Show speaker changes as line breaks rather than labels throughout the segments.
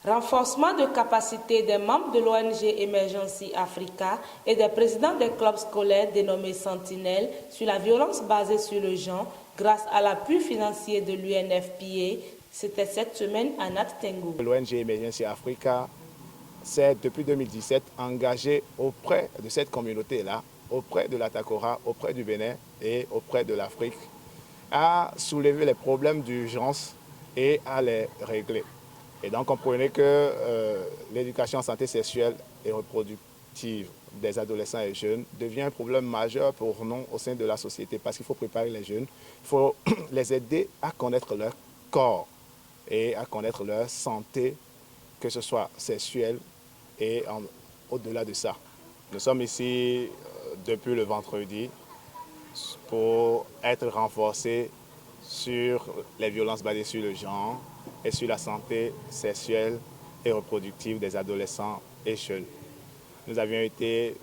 Renforcement de capacité des membres de l'ONG Emergency Africa et des présidents des clubs scolaires dénommés Sentinelles sur la violence basée sur le genre grâce à l'appui financier de l'UNFPA. C'était cette semaine à Nat Tengu.
L'ONG Emergency Africa s'est depuis 2017 engagée auprès de cette communauté-là, auprès de la Takora, auprès du Bénin et auprès de l'Afrique, à soulever les problèmes d'urgence et à les régler. Et donc, comprenez que l'éducation en santé sexuelle et reproductive des adolescents et jeunes devient un problème majeur pour nous au sein de la société parce qu'il faut préparer les jeunes, il faut les aider à connaître leur corps et à connaître leur santé, que ce soit sexuelle et au-delà de ça. Nous sommes ici depuis le vendredi pour être renforcés sur les violences basées sur le genre et sur la santé sexuelle et reproductive des adolescents et jeunes. Nous avions été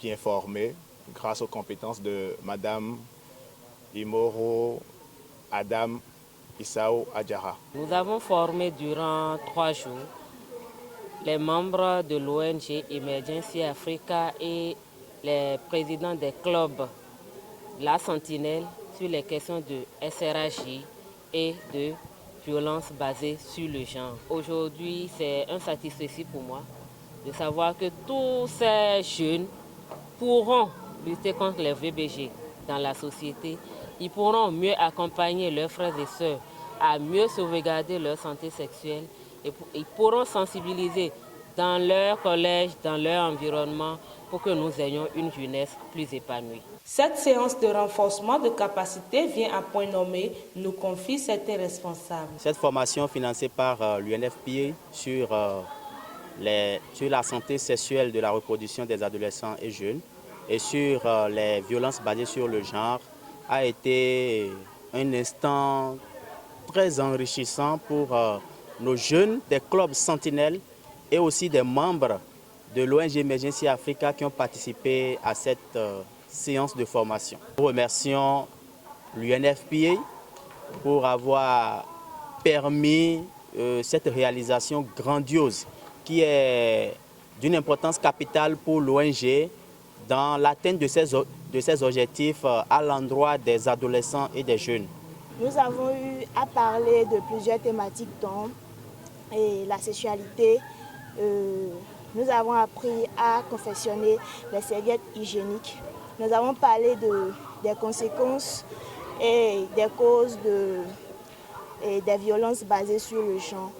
bien formés grâce aux compétences de Madame Imoro Adam Isao Adjara.
Nous avons formé durant 3 jours les membres de l'ONG Emergency Africa et les présidents des clubs La Sentinelle sur les questions de SRHJ et de violence basée sur le genre. Aujourd'hui, c'est un satisfait pour moi de savoir que tous ces jeunes pourront lutter contre les VBG dans la société. Ils pourront mieux accompagner leurs frères et sœurs à mieux sauvegarder leur santé sexuelle et ils pourront sensibiliser dans leur collège, dans leur environnement pour que nous ayons une jeunesse plus épanouie.
Cette séance de renforcement de capacité vient à point nommé, nous confie certains responsables.
Cette formation financée par l'UNFPA sur la santé sexuelle de la reproduction des adolescents et jeunes et sur les violences basées sur le genre a été un instant très enrichissant pour nos jeunes des clubs Sentinelles et aussi des membres de l'ONG Emergency Africa qui ont participé à cette séance de formation. Nous remercions l'UNFPA pour avoir permis cette réalisation grandiose qui est d'une importance capitale pour l'ONG dans l'atteinte de ses objectifs à l'endroit des adolescents et des jeunes.
Nous avons eu à parler de plusieurs thématiques dont la sexualité. Nous avons appris à confectionner les serviettes hygiéniques. Nous avons parlé des conséquences et des causes des violences basées sur le genre.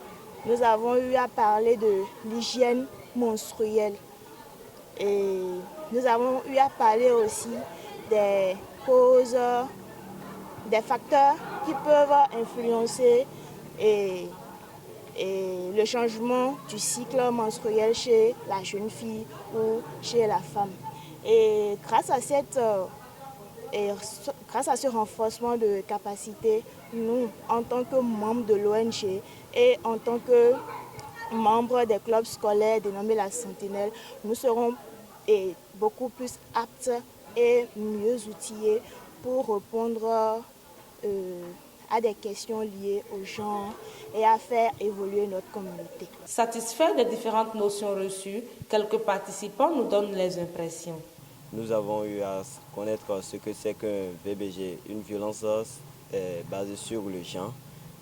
Nous avons eu à parler de l'hygiène menstruelle. Et nous avons eu à parler aussi des causes, des facteurs qui peuvent influencer le changement du cycle menstruel chez la jeune fille ou chez la femme. Et grâce à ce renforcement de capacité, nous, en tant que membres de l'ONG et en tant que membres des clubs scolaires dénommés la Sentinelle, nous serons beaucoup plus aptes et mieux outillés pour répondre à des questions liées au genre et à faire évoluer notre communauté.
Satisfaits des différentes notions reçues, quelques participants nous donnent les impressions.
Nous avons eu à connaître ce que c'est qu'un VBG, une violence basée sur le genre,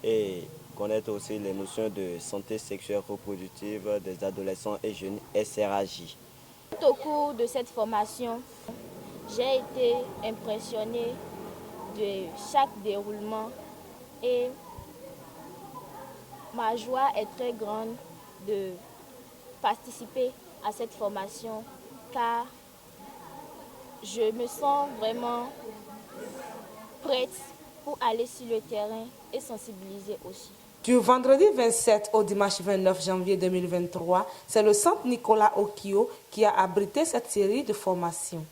et connaître aussi les notions de santé sexuelle reproductive des adolescents et jeunes, SRHJ.
Au cours de cette formation, j'ai été impressionnée de chaque déroulement et ma joie est très grande de participer à cette formation car je me sens vraiment prête pour aller sur le terrain et sensibiliser aussi.
Du vendredi 27 au dimanche 29 janvier 2023, c'est le centre Nicolas Okio qui a abrité cette série de formations.